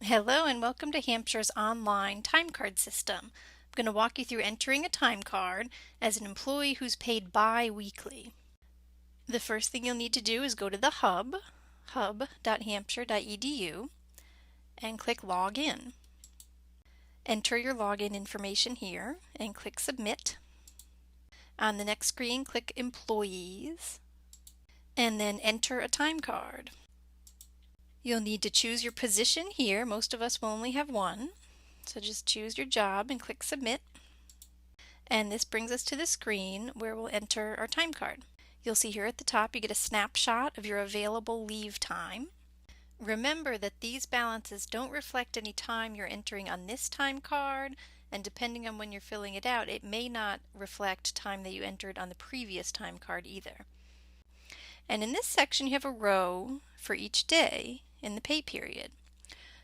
Hello and welcome to Hampshire's online time card system. I'm going to walk you through entering a time card as an employee who's paid bi-weekly. The first thing you'll need to do is go to the hub.hampshire.edu, and click Login. Enter your login information here and click Submit. On the next screen, click Employees and then enter a time card. You'll need to choose your position here. Most of us will only have one. So just choose your job and click Submit. And this brings us to the screen where we'll enter our time card. You'll see here at the top you get a snapshot of your available leave time. Remember that these balances don't reflect any time you're entering on this time card, and depending on when you're filling it out, it may not reflect time that you entered on the previous time card either. And in this section you have a row for each day in the pay period.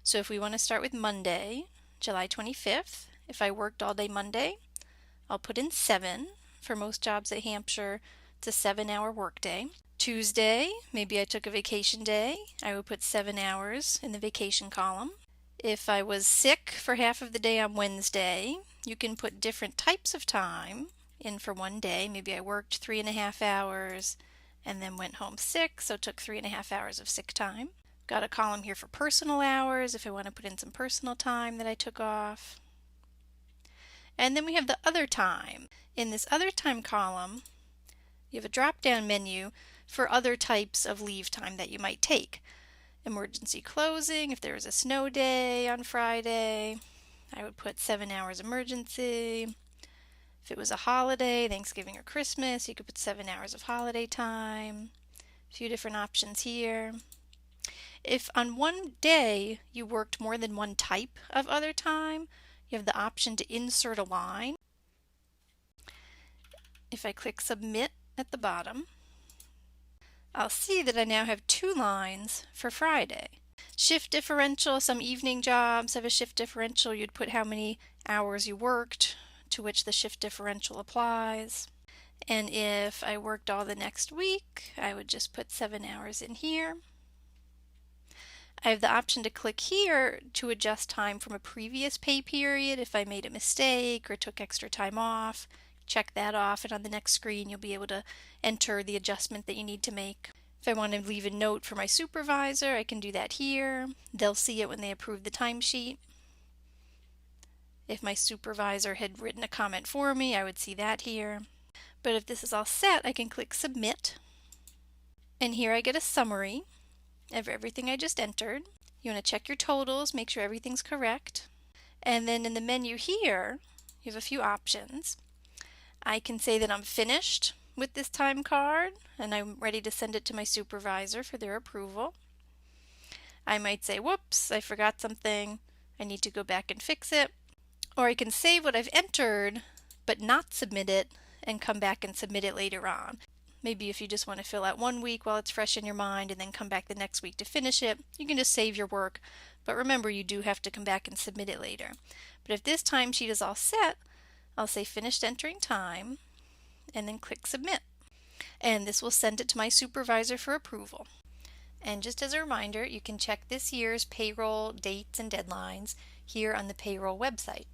So if we want to start with Monday, July 25th, if I worked all day Monday, I'll put in 7. For most jobs at Hampshire, it's a 7-hour workday. Tuesday, maybe I took a vacation day, I would put 7 hours in the vacation column. If I was sick for half of the day on Wednesday, you can put different types of time in for one day. Maybe I worked 3.5 hours and then went home sick, so took 3.5 hours of sick time. Got a column here for personal hours if I want to put in some personal time that I took off. And then we have the other time. In this other time column, you have a drop-down menu for other types of leave time that you might take. Emergency closing, if there was a snow day on Friday, I would put 7 hours emergency. If it was a holiday, Thanksgiving or Christmas, you could put 7 hours of holiday time. A few different options here. If on one day you worked more than one type of other time, you have the option to insert a line. If I click Submit at the bottom, I'll see that I now have 2 lines for Friday. Shift differential, some evening jobs have a shift differential. You'd put how many hours you worked to which the shift differential applies. And if I worked all the next week, I would just put 7 hours in here. I have the option to click here to adjust time from a previous pay period if I made a mistake or took extra time off. Check that off, and on the next screen you'll be able to enter the adjustment that you need to make. If I want to leave a note for my supervisor, I can do that here. They'll see it when they approve the timesheet. If my supervisor had written a comment for me, I would see that here. But if this is all set, I can click Submit. And here I get a summary of everything I just entered. You want to check your totals, make sure everything's correct. And then in the menu here, you have a few options. I can say that I'm finished with this time card and I'm ready to send it to my supervisor for their approval. I might say, whoops, I forgot something, I need to go back and fix it. Or I can save what I've entered but not submit it and come back and submit it later on. Maybe if you just want to fill out 1 week while it's fresh in your mind and then come back the next week to finish it, you can just save your work. But remember, you do have to come back and submit it later. But if this timesheet is all set, I'll say finished entering time and then click Submit. And this will send it to my supervisor for approval. And just as a reminder, you can check this year's payroll dates and deadlines here on the payroll website.